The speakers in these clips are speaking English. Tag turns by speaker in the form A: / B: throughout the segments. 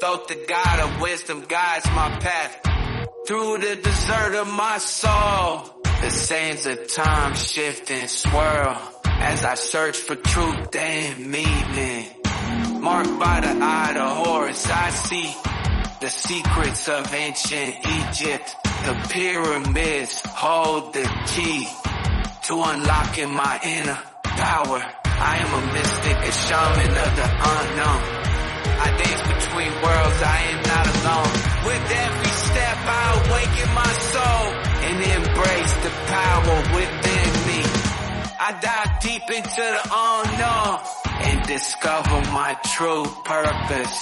A: Thoth, the God of wisdom, guides my path through the desert of my soul. The sands of time shift and swirl as I search for truth and meaning. Marked by the eye of Horus, I see the secrets of ancient Egypt. The pyramids hold the key to unlocking my inner power. I am a mystic, a shaman of the unknown. I dance between worlds, I am not alone. With every step I awaken my soul and embrace the power within me. I dive deep into the unknown and discover my true purpose.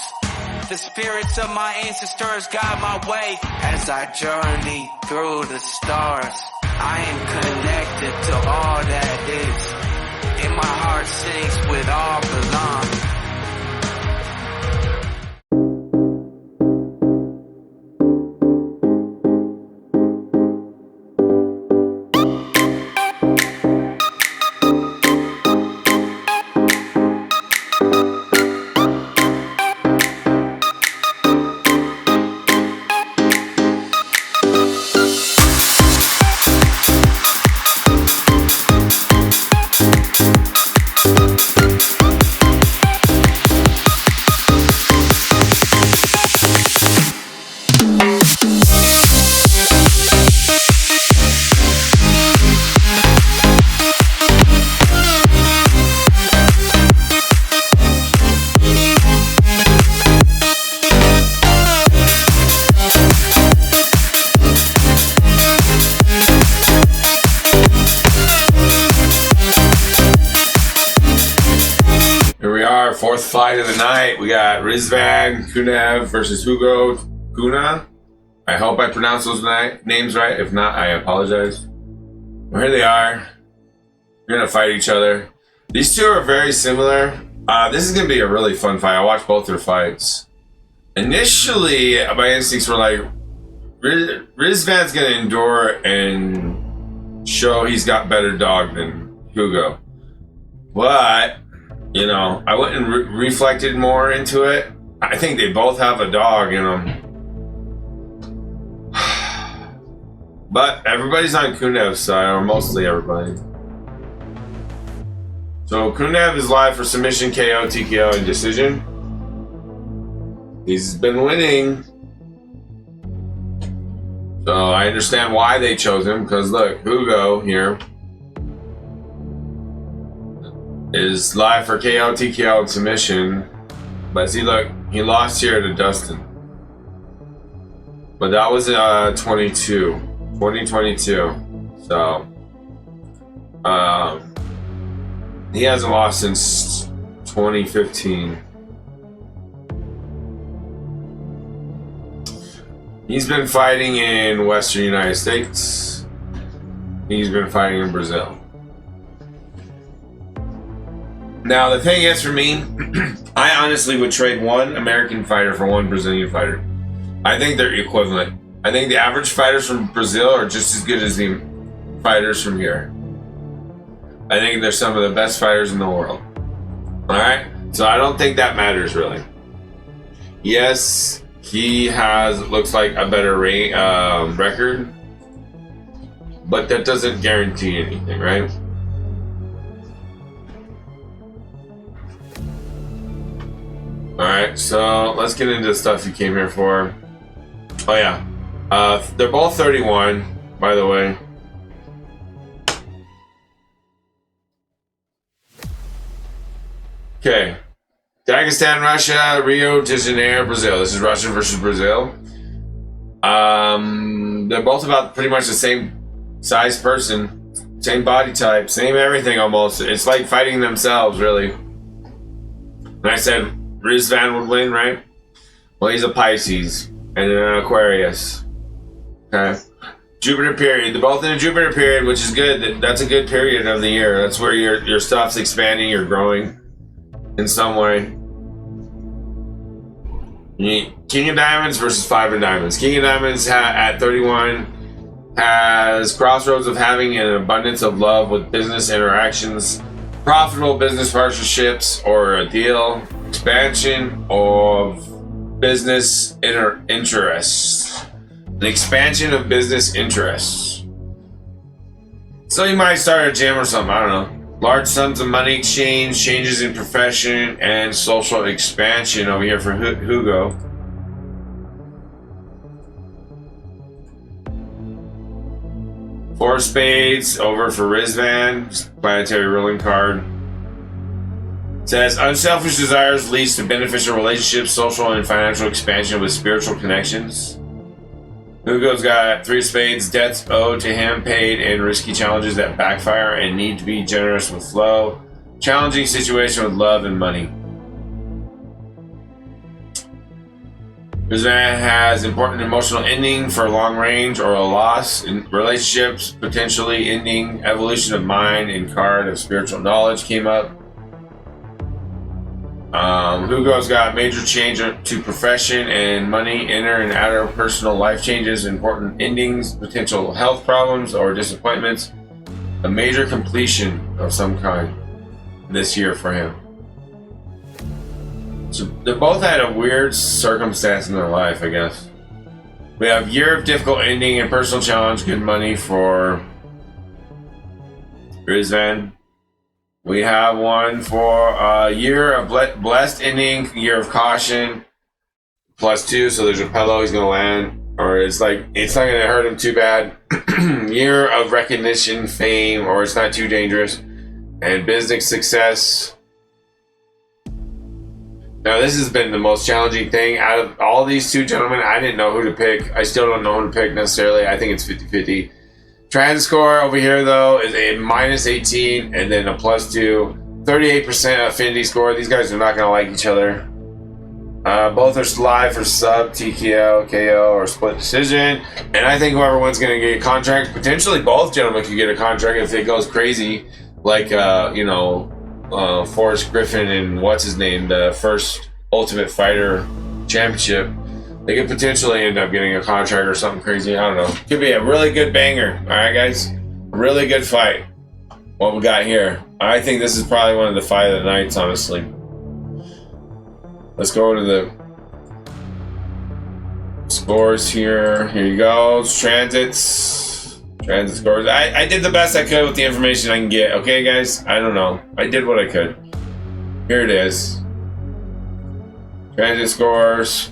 A: The spirits of my ancestors guide my way as I journey through the stars. I am connected to all that is, and my heart sings with all belong.
B: Fourth fight of the night, we got Rizvan Kuniev versus Hugo Cunha. I hope I pronounced those names right. If not, I apologize. Well, here they are. They're gonna fight each other. These two are very similar. This is gonna be a really fun fight. I watched both their fights. Initially, my instincts were like, Rizvan's gonna endure and show he's got better dog than Hugo. But you know, I went and reflected more into it. I think they both have a dog in them. But everybody's on Kunev's side, or mostly everybody. So Kuniev is live for submission, KO, TKO, and decision. He's been winning. So I understand why they chose him, because look, Hugo here is live for KO, TKO, and submission. But see, look, he lost here to Dustin. But that was 2022. So, he hasn't lost since 2015. He's been fighting in Western United States. He's been fighting in Brazil. Now, the thing is, for me, I honestly would trade one American fighter for one Brazilian fighter. I think they're equivalent. I think the average fighters from Brazil are just as good as the fighters from here. I think they're some of the best fighters in the world. Alright? So I don't think that matters, really. Yes, he has, looks like, a better record. But that doesn't guarantee anything, right? Alright, so let's get into the stuff you came here for. Oh yeah, they're both 31, by the way. Okay, Dagestan, Russia, Rio de Janeiro, Brazil. This is Russia versus Brazil. They're both about pretty much the same size person, same body type, same everything almost. It's like fighting themselves, really. And I said Rizvan would win, right? Well, he's a Pisces and an Aquarius. Okay. Jupiter period. They're both in a Jupiter period, which is good. That's a good period of the year. That's where your stuff's expanding, you're growing in some way. King of Diamonds versus Five of Diamonds. King of Diamonds at 31 has crossroads of having an abundance of love with business interactions, profitable business partnerships, or a deal, expansion of business interests. An expansion of business interests. So you might start a gym or something, I don't know. Large sums of money exchange, changes in profession, and social expansion over here for Hugo. Four of spades over for Rizvan, planetary ruling card. It says unselfish desires leads to beneficial relationships, social and financial expansion with spiritual connections. Hugo's got three of spades, debts owed to him paid, and risky challenges that backfire and need to be generous with flow. Challenging situation with love and money. Rizvan has important emotional ending for long range or a loss in relationships, potentially ending. Evolution of mind and card of spiritual knowledge came up. Hugo's got major change to profession and money, inner and outer personal life changes, important endings, potential health problems or disappointments, a major completion of some kind this year for him. So they both had a weird circumstance in their life, I guess. We have year of difficult ending and personal challenge, good money for Rizvan. We have one for a year of blessed ending, year of caution, +2, so there's a pillow he's going to land, or it's not going to hurt him too bad. Year of recognition, fame, or it's not too dangerous, and business success. Now, this has been the most challenging thing. Out of all these two gentlemen, I didn't know who to pick. I still don't know who to pick necessarily. I think it's 50-50. Transit score over here, though, is a -18 and then a +2. 38% affinity score. These guys are not going to like each other. Both are live for sub, TKO, KO, or split decision. And I think whoever wins going to get a contract. Potentially both gentlemen could get a contract if it goes crazy. Like, Forrest Griffin and what's his name, the first Ultimate Fighter Championship. They could potentially end up getting a contract or something crazy. I don't know. Could be a really good banger. All right, guys. Really good fight. What we got here. I think this is probably one of the fight of the nights, honestly. Let's go to the scores here. Here you go. Transits. Transit scores. I did the best I could with the information I can get. Okay, guys? I don't know. I did what I could. Here it is. Transit scores.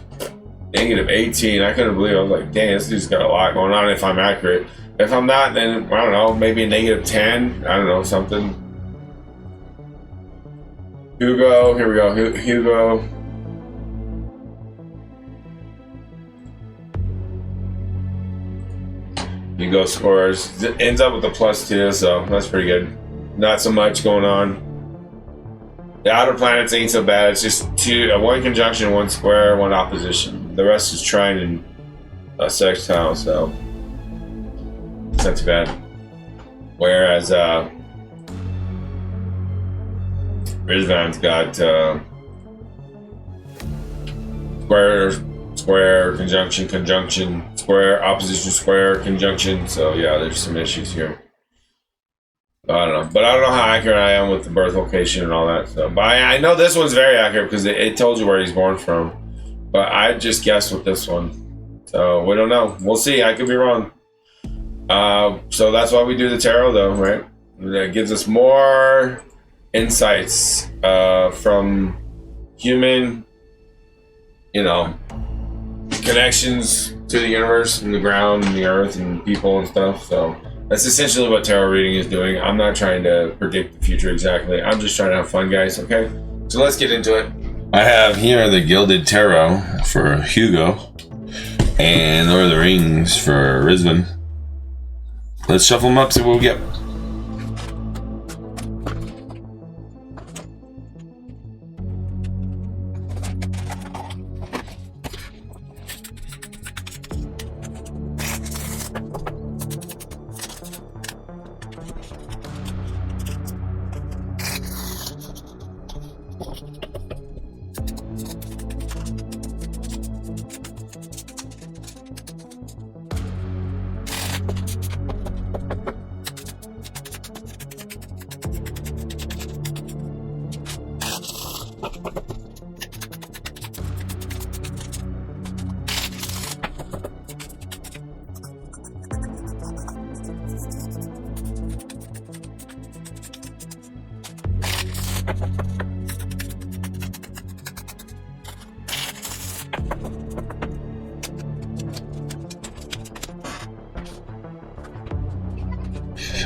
B: -18. I couldn't believe it. I was like, dang, this dude's got a lot going on if I'm accurate. If I'm not, then, I don't know, maybe a -10. I don't know, something. Hugo, here we go. Hugo. Hugo scores. It ends up with a +2, so that's pretty good. Not so much going on. The outer planets ain't so bad. It's just one conjunction, one square, one opposition. The rest is trine and a sextile, so it's not too bad. Whereas Rizvan's got square, conjunction, square, opposition, square, conjunction. So yeah, there's some issues here. I don't know, but I don't know how accurate I am with the birth location and all that stuff. But I know this one's very accurate because it told you where he's born from. But I just guessed with this one, so we don't know. We'll see. I could be wrong. So that's why we do the tarot, though, right? That gives us more insights from human, connections to the universe and the ground and the earth and people and stuff. So that's essentially what tarot reading is doing. I'm not trying to predict the future exactly. I'm just trying to have fun, guys, okay? So let's get into it. I have here the Gilded Tarot for Hugo and Lord of the Rings for Rizvan. Let's shuffle them up, see what we get.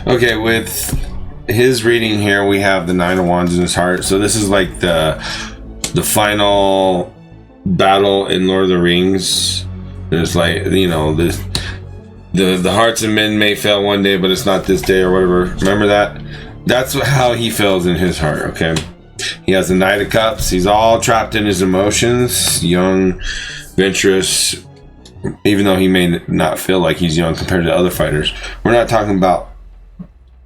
B: Okay, with his reading here, we have the Nine of Wands in his heart. So this is like the final battle in Lord of the Rings. There's like, you know, the hearts of men may fail one day, but it's not this day or whatever. Remember that? That's how he feels in his heart, okay? He has the Knight of Cups. He's all trapped in his emotions. Young, venturous, even though he may not feel like he's young compared to other fighters. We're not talking about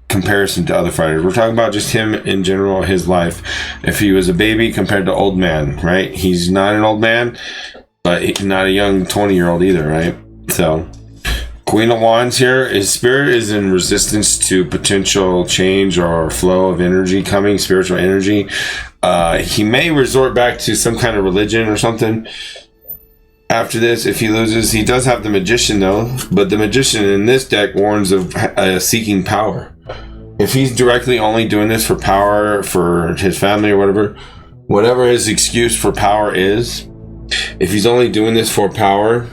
B: comparison to other fighters. We're talking about just him in general, his life. If he was a baby compared to old man, right? He's not an old man, but he's not a young 20-year-old either, right? So Queen of Wands here, his spirit is in resistance to potential change or flow of energy coming, spiritual energy. He may resort back to some kind of religion or something after this if he loses. He does have the Magician though, but the Magician in this deck warns of seeking power. If he's directly only doing this for power, for his family or whatever his excuse for power is, if he's only doing this for power,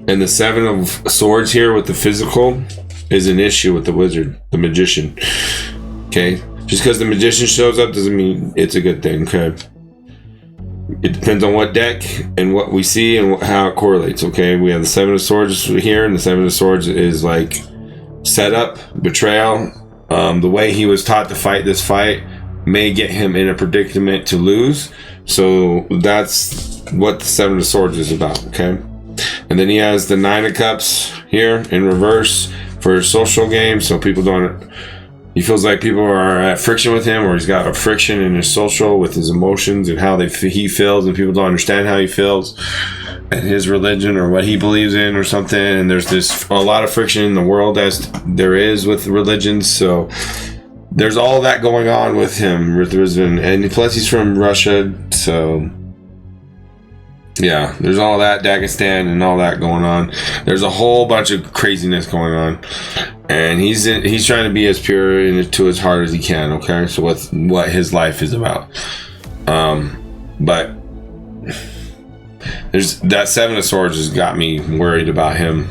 B: and the Seven of Swords here with the physical is an issue with the wizard, the Magician. Okay? Just because the Magician shows up doesn't mean it's a good thing, okay? It depends on what deck and what we see and how it correlates, okay? We have the Seven of Swords here, and the Seven of Swords is like setup, betrayal. The way he was taught to fight this fight may get him in a predicament to lose. So that's what the Seven of Swords is about, okay? And then he has the Nine of Cups here in reverse for his social game. So people don't, he feels like people are at friction with him, or he's got a friction in his social with his emotions and how he feels, and people don't understand how he feels and his religion or what he believes in or something. And there's a lot of friction in the world as there is with religions. So there's all that going on with him, with Rizvan. And plus he's from Russia, so yeah, there's all that, Dagestan and all that going on. There's a whole bunch of craziness going on, and he's trying to be as pure and to his heart as he can. Okay, so what his life is about. But there's that Seven of Swords has got me worried about him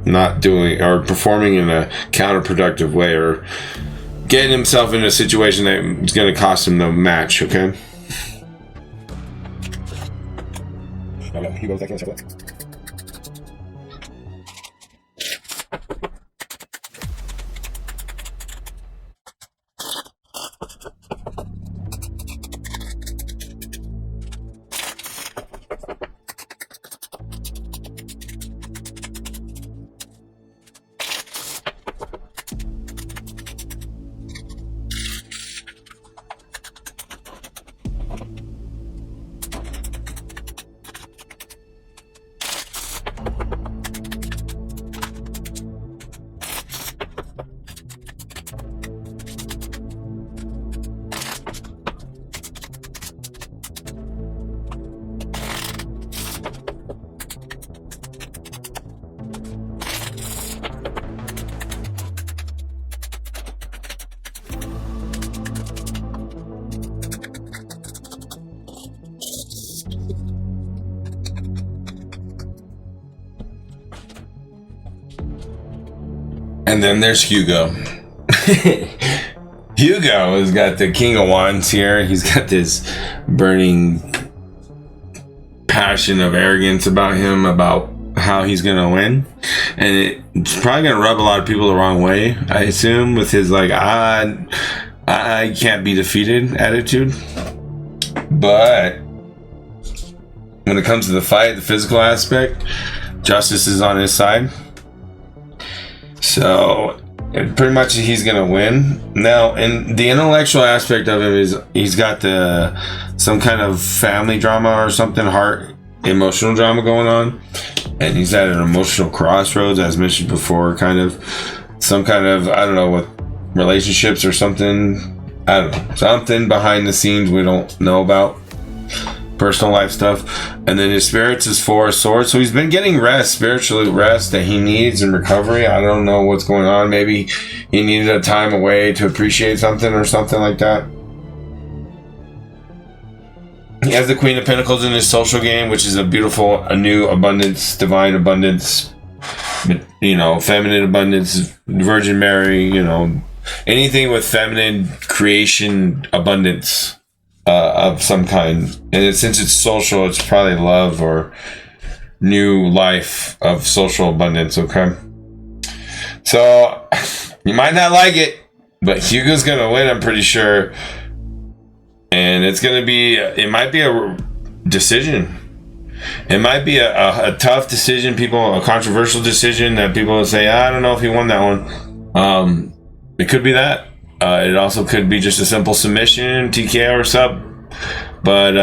B: not doing or performing in a counterproductive way or getting himself in a situation that's going to cost him the match. Okay. Hugo's And then there's Hugo. Hugo has got the King of Wands here. He's got this burning passion of arrogance about him, about how he's gonna win, and it's probably gonna rub a lot of people the wrong way, I assume, with his like I can't be defeated attitude. But when it comes to the fight, the physical aspect, justice is on his side. So pretty much he's gonna win. Now, and the intellectual aspect of him is he's got some kind of family drama or something, heart emotional drama going on, and he's at an emotional crossroads, as mentioned before, kind of some kind of, I don't know, what relationships or something, I don't know, something behind the scenes we don't know about, personal life stuff. And then his spirits is Four of Swords, so he's been getting rest, spiritual rest that he needs in recovery. I don't know what's going on. Maybe he needed a time away to appreciate something or something like that. He has the Queen of Pentacles in his social game, which is a beautiful, a new abundance, divine abundance you know, feminine abundance, Virgin Mary, you know, anything with feminine creation abundance of some kind. And since it's social, it's probably love or new life of social abundance, okay? So, you might not like it, but Hugo's going to win, I'm pretty sure. And it's going to be, it might be a decision. It might be a tough decision, a controversial decision that people will say, I don't know if he won that one. It could be that. It also could be just a simple submission, TKO or sub. But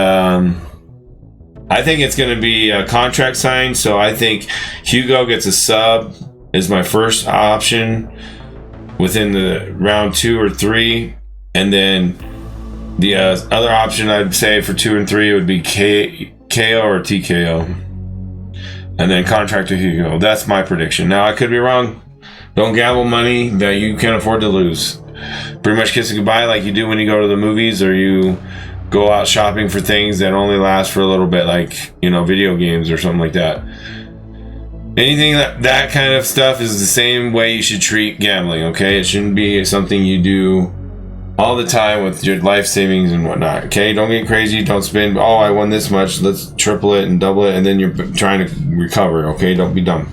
B: I think it's going to be a contract sign. So I think Hugo gets a sub is my first option within the round 2 or 3. And then the other option I'd say for 2 and 3 would be KO or TKO. And then contract to Hugo. That's my prediction. Now, I could be wrong. Don't gamble money that you can't afford to lose. Pretty much kiss it goodbye like you do when you go to the movies or you go out shopping for things that only last for a little bit, like, you know, video games or something like that. Anything that kind of stuff is the same way you should treat gambling, okay? It shouldn't be something you do all the time with your life savings and whatnot, okay? Don't get crazy. Don't spend, oh, I won this much, let's triple it and double it, and then you're trying to recover, okay? Don't be dumb.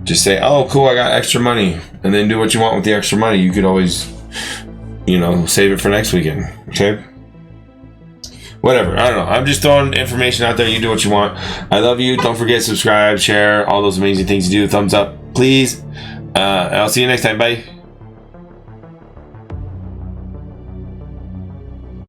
B: Just say, oh, cool, I got extra money, and then do what you want with the extra money. You could always, you know, save it for next weekend, okay? Whatever, I don't know. I'm just throwing information out there. You do what you want. I love you. Don't forget, subscribe, share, all those amazing things you do. Thumbs up, please. I'll see you next time. Bye.